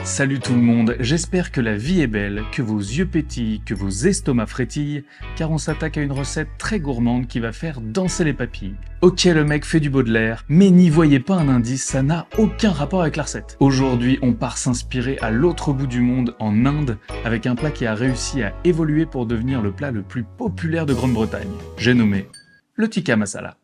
Salut tout le monde, j'espère que la vie est belle, que vos yeux pétillent, que vos estomacs frétillent, car on s'attaque à une recette très gourmande qui va faire danser les papilles. Ok, le mec fait du Baudelaire, mais n'y voyez pas un indice, ça n'a aucun rapport avec la recette. Aujourd'hui, on part s'inspirer à l'autre bout du monde, en Inde, avec un plat qui a réussi à évoluer pour devenir le plat le plus populaire de Grande-Bretagne. J'ai nommé le tikka masala.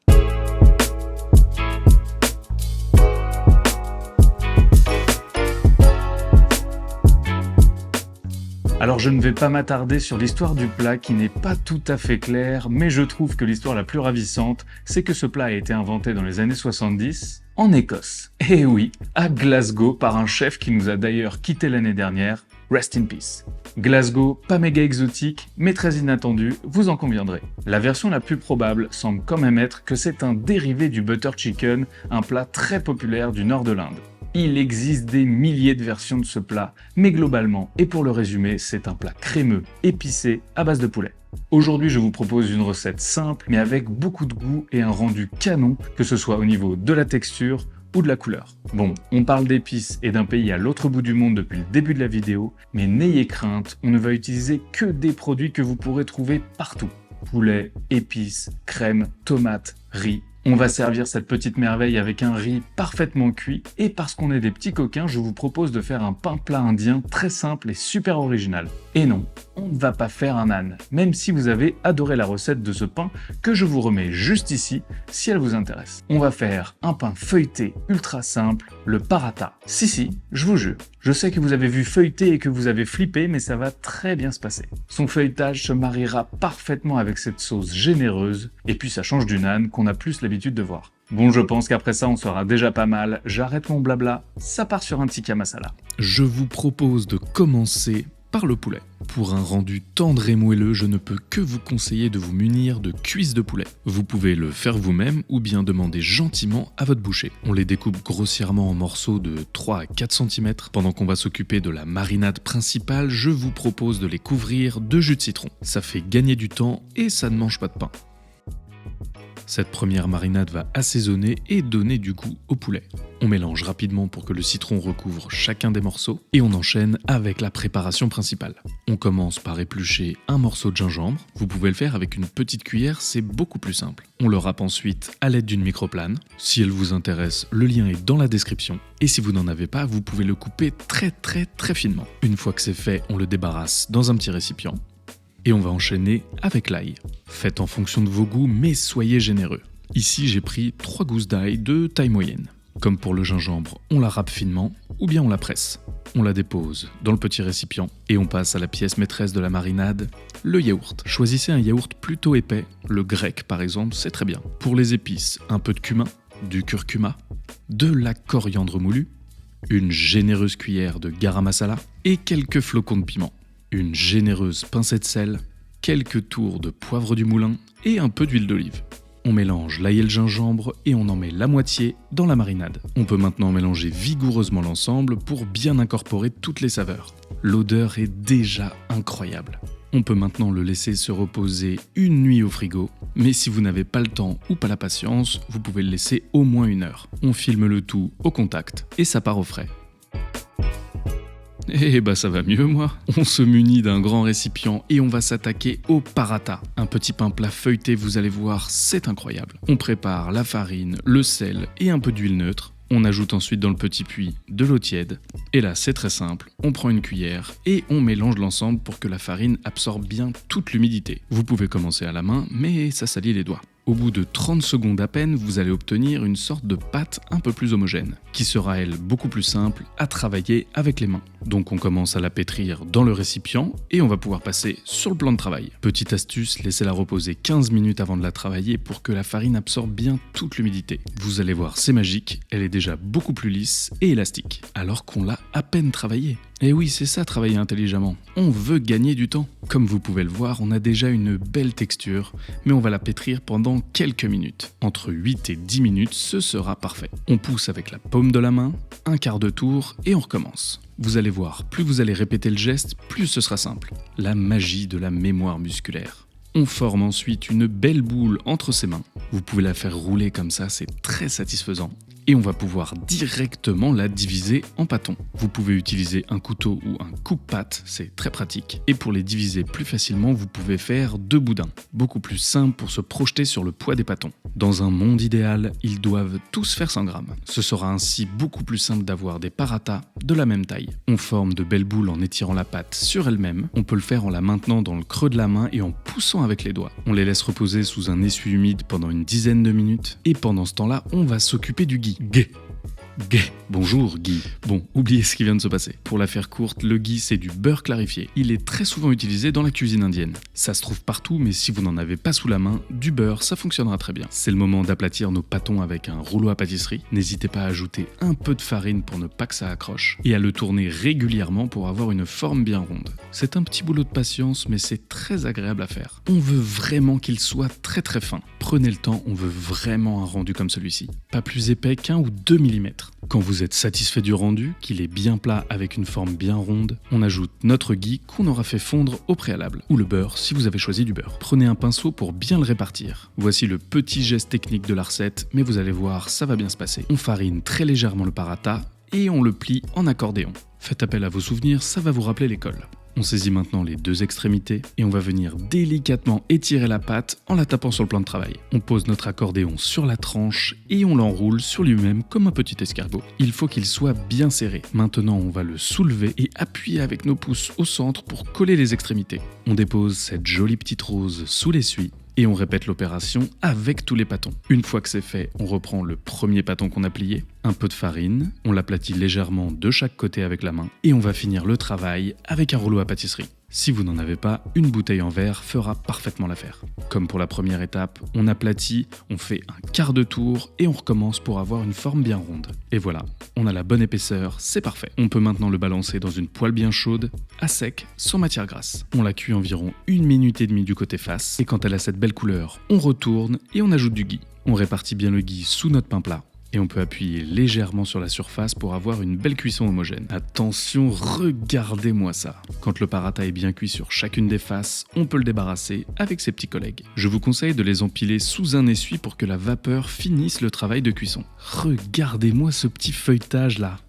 Alors je ne vais pas m'attarder sur l'histoire du plat qui n'est pas tout à fait claire, mais je trouve que l'histoire la plus ravissante, c'est que ce plat a été inventé dans les années 70 en Écosse. Et oui, à Glasgow par un chef qui nous a d'ailleurs quitté l'année dernière, rest in peace. Glasgow, pas méga exotique, mais très inattendu, vous en conviendrez. La version la plus probable semble quand même être que c'est un dérivé du butter chicken, un plat très populaire du nord de l'Inde. Il existe des milliers de versions de ce plat, mais globalement, et pour le résumer, c'est un plat crémeux, épicé, à base de poulet. Aujourd'hui, je vous propose une recette simple, mais avec beaucoup de goût et un rendu canon, que ce soit au niveau de la texture ou de la couleur. Bon, on parle d'épices et d'un pays à l'autre bout du monde depuis le début de la vidéo, mais n'ayez crainte, on ne va utiliser que des produits que vous pourrez trouver partout. Poulet, épices, crème, tomates, riz. On va servir cette petite merveille avec un riz parfaitement cuit et parce qu'on est des petits coquins, je vous propose de faire un pain plat indien très simple et super original. Et non, on ne va pas faire un naan, même si vous avez adoré la recette de ce pain que je vous remets juste ici si elle vous intéresse. On va faire un pain feuilleté ultra simple, le paratha. Si, je vous jure. Je sais que vous avez vu feuilleté et que vous avez flippé, mais ça va très bien se passer. Son feuilletage se mariera parfaitement avec cette sauce généreuse, et puis ça change du naan qu'on a plus l'habitude de voir. Bon, je pense qu'après ça, on sera déjà pas mal. J'arrête mon blabla, ça part sur un tikka masala. Je vous propose de commencer par le poulet. Pour un rendu tendre et moelleux, je ne peux que vous conseiller de vous munir de cuisses de poulet. Vous pouvez le faire vous-même ou bien demander gentiment à votre boucher. On les découpe grossièrement en morceaux de 3 à 4 cm. Pendant qu'on va s'occuper de la marinade principale, je vous propose de les couvrir de jus de citron. Ça fait gagner du temps et ça ne mange pas de pain. Cette première marinade va assaisonner et donner du goût au poulet. On mélange rapidement pour que le citron recouvre chacun des morceaux et on enchaîne avec la préparation principale. On commence par éplucher un morceau de gingembre. Vous pouvez le faire avec une petite cuillère, c'est beaucoup plus simple. On le râpe ensuite à l'aide d'une microplane. Si elle vous intéresse, le lien est dans la description. Et si vous n'en avez pas, vous pouvez le couper très finement. Une fois que c'est fait, on le débarrasse dans un petit récipient. Et on va enchaîner avec l'ail. Faites en fonction de vos goûts, mais soyez généreux. Ici, j'ai pris 3 gousses d'ail de taille moyenne. Comme pour le gingembre, on la râpe finement ou bien on la presse. On la dépose dans le petit récipient et on passe à la pièce maîtresse de la marinade, le yaourt. Choisissez un yaourt plutôt épais, le grec par exemple, c'est très bien. Pour les épices, un peu de cumin, du curcuma, de la coriandre moulue, une généreuse cuillère de garam masala et quelques flocons de piment. Une généreuse pincée de sel, quelques tours de poivre du moulin et un peu d'huile d'olive. On mélange l'ail et le gingembre et on en met la moitié dans la marinade. On peut maintenant mélanger vigoureusement l'ensemble pour bien incorporer toutes les saveurs. L'odeur est déjà incroyable. On peut maintenant le laisser se reposer une nuit au frigo, mais si vous n'avez pas le temps ou pas la patience, vous pouvez le laisser au moins 1 heure. On filme le tout au contact et ça part au frais. Eh bah ça va mieux moi. On se munit d'un grand récipient et on va s'attaquer au paratha. Un petit pain plat feuilleté, vous allez voir, c'est incroyable. On prépare la farine, le sel et un peu d'huile neutre. On ajoute ensuite dans le petit puits de l'eau tiède. Et là c'est très simple, on prend une cuillère et on mélange l'ensemble pour que la farine absorbe bien toute l'humidité. Vous pouvez commencer à la main, mais ça salit les doigts. Au bout de 30 secondes à peine, vous allez obtenir une sorte de pâte un peu plus homogène, qui sera elle beaucoup plus simple à travailler avec les mains. Donc on commence à la pétrir dans le récipient et on va pouvoir passer sur le plan de travail. Petite astuce, laissez-la reposer 15 minutes avant de la travailler pour que la farine absorbe bien toute l'humidité. Vous allez voir, c'est magique, elle est déjà beaucoup plus lisse et élastique, alors qu'on l'a à peine travaillée. Et oui, c'est ça, travailler intelligemment. On veut gagner du temps. Comme vous pouvez le voir, on a déjà une belle texture, mais on va la pétrir pendant quelques minutes. Entre 8 et 10 minutes, ce sera parfait. On pousse avec la paume de la main, un quart de tour et on recommence. Vous allez voir, plus vous allez répéter le geste, plus ce sera simple. La magie de la mémoire musculaire. On forme ensuite une belle boule entre ses mains. Vous pouvez la faire rouler comme ça, c'est très satisfaisant. et on va pouvoir directement la diviser en pâtons. Vous pouvez utiliser un couteau ou un coupe-pâte, c'est très pratique. Et pour les diviser plus facilement, vous pouvez faire 2 boudins. Beaucoup plus simple pour se projeter sur le poids des pâtons. Dans un monde idéal, ils doivent tous faire 100 grammes. Ce sera ainsi beaucoup plus simple d'avoir des paratas de la même taille. On forme de belles boules en étirant la pâte sur elle-même. On peut le faire en la maintenant dans le creux de la main et en poussant avec les doigts. On les laisse reposer sous un essuie humide pendant une dizaine de minutes. Et pendant ce temps-là, on va s'occuper du ghee. Ghee. Bonjour Guy. Bon, oubliez ce qui vient de se passer. Pour la faire courte, le ghee c'est du beurre clarifié. Il est très souvent utilisé dans la cuisine indienne. Ça se trouve partout, mais si vous n'en avez pas sous la main, du beurre ça fonctionnera très bien. C'est le moment d'aplatir nos pâtons avec un rouleau à pâtisserie. N'hésitez pas à ajouter un peu de farine pour ne pas que ça accroche et à le tourner régulièrement pour avoir une forme bien ronde. C'est un petit boulot de patience, mais c'est très agréable à faire. On veut vraiment qu'il soit très très fin. Prenez le temps, on veut vraiment un rendu comme celui-ci. Pas plus épais qu'1 ou 2 mm. Quand vous êtes satisfait du rendu, qu'il est bien plat avec une forme bien ronde, on ajoute notre ghee qu'on aura fait fondre au préalable, ou le beurre si vous avez choisi du beurre. Prenez un pinceau pour bien le répartir. Voici le petit geste technique de la recette, mais vous allez voir, ça va bien se passer. On farine très légèrement le parata et on le plie en accordéon. Faites appel à vos souvenirs, ça va vous rappeler l'école. On saisit maintenant les 2 extrémités et on va venir délicatement étirer la pâte en la tapant sur le plan de travail. On pose notre accordéon sur la tranche et on l'enroule sur lui-même comme un petit escargot. Il faut qu'il soit bien serré. Maintenant, on va le soulever et appuyer avec nos pouces au centre pour coller les extrémités. On dépose cette jolie petite rose sous l'essuie et on répète l'opération avec tous les pâtons. Une fois que c'est fait, on reprend le premier pâton qu'on a plié, un peu de farine, on l'aplatit légèrement de chaque côté avec la main et on va finir le travail avec un rouleau à pâtisserie. Si vous n'en avez pas, une bouteille en verre fera parfaitement l'affaire. Comme pour la première étape, on aplatit, on fait un quart de tour et on recommence pour avoir une forme bien ronde. Et voilà, on a la bonne épaisseur, c'est parfait. On peut maintenant le balancer dans une poêle bien chaude, à sec, sans matière grasse. On la cuit environ 1 minute et demie du côté face et quand elle a cette belle couleur, on retourne et on ajoute du ghee. On répartit bien le ghee sous notre pain plat. Et on peut appuyer légèrement sur la surface pour avoir une belle cuisson homogène. Attention, regardez-moi ça. Quand le parata est bien cuit sur chacune des faces, on peut le débarrasser avec ses petits collègues. Je vous conseille de les empiler sous un essuie pour que la vapeur finisse le travail de cuisson. Regardez-moi ce petit feuilletage là.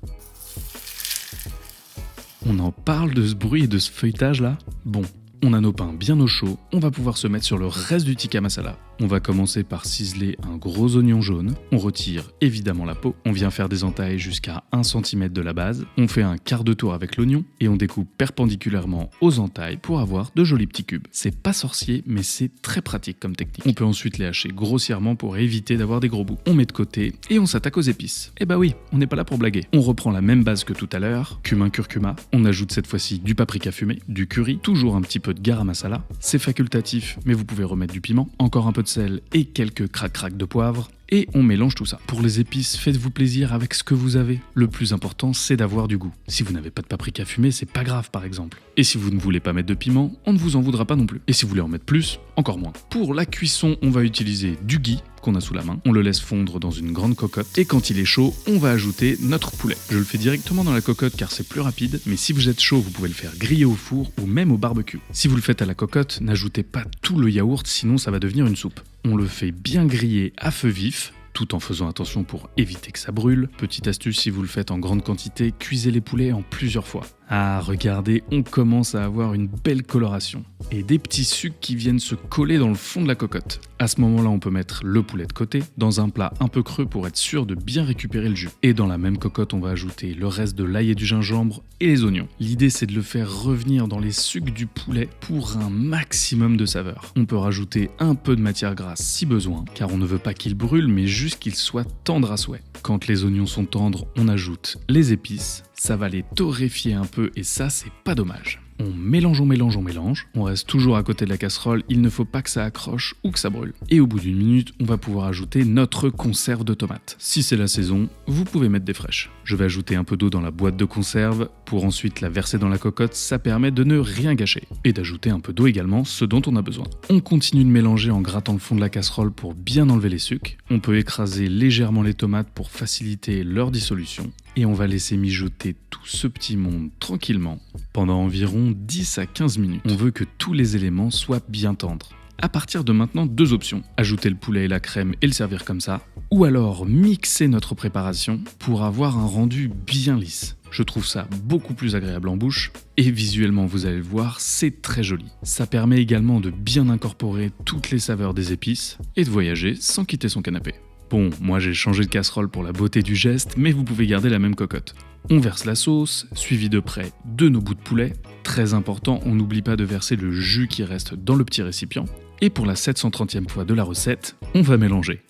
On en parle de ce bruit et de ce feuilletage là ? Bon. On a nos pains bien au chaud, on va pouvoir se mettre sur le reste du tikka masala. On va commencer par ciseler un gros oignon jaune, on retire évidemment la peau, on vient faire des entailles jusqu'à 1 cm de la base, on fait un quart de tour avec l'oignon et on découpe perpendiculairement aux entailles pour avoir de jolis petits cubes. C'est pas sorcier, mais c'est très pratique comme technique. On peut ensuite les hacher grossièrement pour éviter d'avoir des gros bouts. On met de côté et on s'attaque aux épices. Eh bah oui, on n'est pas là pour blaguer. On reprend la même base que tout à l'heure, cumin curcuma, on ajoute cette fois-ci du paprika fumé, du curry, toujours un petit peu de garam masala, c'est facultatif mais vous pouvez remettre du piment, encore un peu de sel et quelques crac-crac de poivre. Et on mélange tout ça. Pour les épices, faites-vous plaisir avec ce que vous avez. Le plus important, c'est d'avoir du goût. Si vous n'avez pas de paprika fumé, c'est pas grave par exemple. Et si vous ne voulez pas mettre de piment, on ne vous en voudra pas non plus. Et si vous voulez en mettre plus, encore moins. Pour la cuisson, on va utiliser du ghee qu'on a sous la main. On le laisse fondre dans une grande cocotte. Et quand il est chaud, on va ajouter notre poulet. Je le fais directement dans la cocotte car c'est plus rapide. Mais si vous êtes chaud, vous pouvez le faire griller au four ou même au barbecue. Si vous le faites à la cocotte, n'ajoutez pas tout le yaourt, sinon ça va devenir une soupe. On le fait bien griller à feu vif, tout en faisant attention pour éviter que ça brûle. Petite astuce, si vous le faites en grande quantité, cuisez les poulets en plusieurs fois. Ah, regardez, on commence à avoir une belle coloration. Et des petits sucs qui viennent se coller dans le fond de la cocotte. À ce moment-là, on peut mettre le poulet de côté, dans un plat un peu creux pour être sûr de bien récupérer le jus. Et dans la même cocotte, on va ajouter le reste de l'ail et du gingembre et les oignons. L'idée, c'est de le faire revenir dans les sucs du poulet pour un maximum de saveur. On peut rajouter un peu de matière grasse si besoin, car on ne veut pas qu'il brûle, mais juste qu'il soit tendre à souhait. Quand les oignons sont tendres, on ajoute les épices. Ça va les torréfier un peu et ça, c'est pas dommage. On mélange, on mélange, on mélange. On reste toujours à côté de la casserole, il ne faut pas que ça accroche ou que ça brûle. Et au bout d'une minute, on va pouvoir ajouter notre conserve de tomates. Si c'est la saison, vous pouvez mettre des fraîches. Je vais ajouter un peu d'eau dans la boîte de conserve pour ensuite la verser dans la cocotte, ça permet de ne rien gâcher. Et d'ajouter un peu d'eau également, ce dont on a besoin. On continue de mélanger en grattant le fond de la casserole pour bien enlever les sucs. On peut écraser légèrement les tomates pour faciliter leur dissolution. Et on va laisser mijoter tout ce petit monde tranquillement pendant environ 10 à 15 minutes. On veut que tous les éléments soient bien tendres. À partir de maintenant, 2 options. Ajouter le poulet et la crème et le servir comme ça, ou alors mixer notre préparation pour avoir un rendu bien lisse. Je trouve ça beaucoup plus agréable en bouche et visuellement, vous allez le voir, c'est très joli. Ça permet également de bien incorporer toutes les saveurs des épices et de voyager sans quitter son canapé. Bon, moi j'ai changé de casserole pour la beauté du geste, mais vous pouvez garder la même cocotte. On verse la sauce, suivi de près de nos bouts de poulet. Très important, on n'oublie pas de verser le jus qui reste dans le petit récipient. Et pour la 730e fois de la recette, on va mélanger.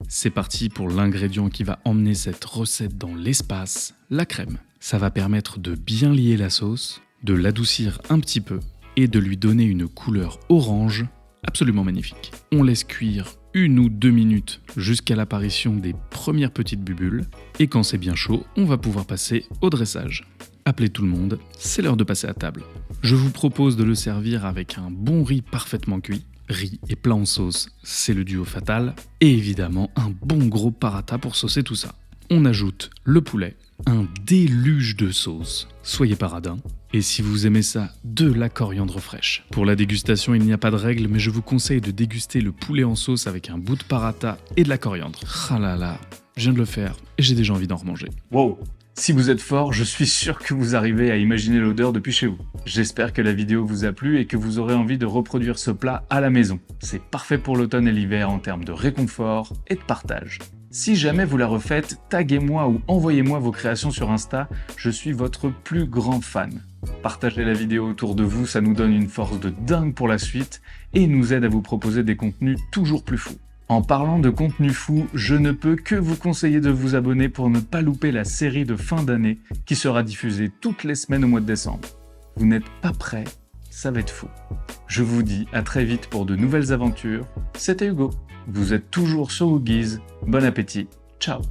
C'est parti pour l'ingrédient qui va emmener cette recette dans l'espace, la crème. Ça va permettre de bien lier la sauce, de l'adoucir un petit peu et de lui donner une couleur orange absolument magnifique. On laisse cuire 1 ou 2 minutes jusqu'à l'apparition des premières petites bulles et quand c'est bien chaud, on va pouvoir passer au dressage. Appelez tout le monde, c'est l'heure de passer à table. Je vous propose de le servir avec un bon riz parfaitement cuit. Riz et plat en sauce, c'est le duo fatal. Et évidemment, un bon gros paratha pour saucer tout ça. On ajoute le poulet, un déluge de sauce. Soyez paradin. Et si vous aimez ça, de la coriandre fraîche. Pour la dégustation, il n'y a pas de règle, mais je vous conseille de déguster le poulet en sauce avec un bout de paratha et de la coriandre. Ah là là, je viens de le faire et j'ai déjà envie d'en remanger. Wow! Si vous êtes fort, je suis sûr que vous arrivez à imaginer l'odeur depuis chez vous. J'espère que la vidéo vous a plu et que vous aurez envie de reproduire ce plat à la maison. C'est parfait pour l'automne et l'hiver en termes de réconfort et de partage. Si jamais vous la refaites, taguez-moi ou envoyez-moi vos créations sur Insta, je suis votre plus grand fan. Partagez la vidéo autour de vous, ça nous donne une force de dingue pour la suite et nous aide à vous proposer des contenus toujours plus fous. En parlant de contenu fou, je ne peux que vous conseiller de vous abonner pour ne pas louper la série de fin d'année qui sera diffusée toutes les semaines au mois de décembre. Vous n'êtes pas prêts, ça va être fou. Je vous dis à très vite pour de nouvelles aventures. C'était Hugo. Vous êtes toujours sur Huggies. Bon appétit. Ciao.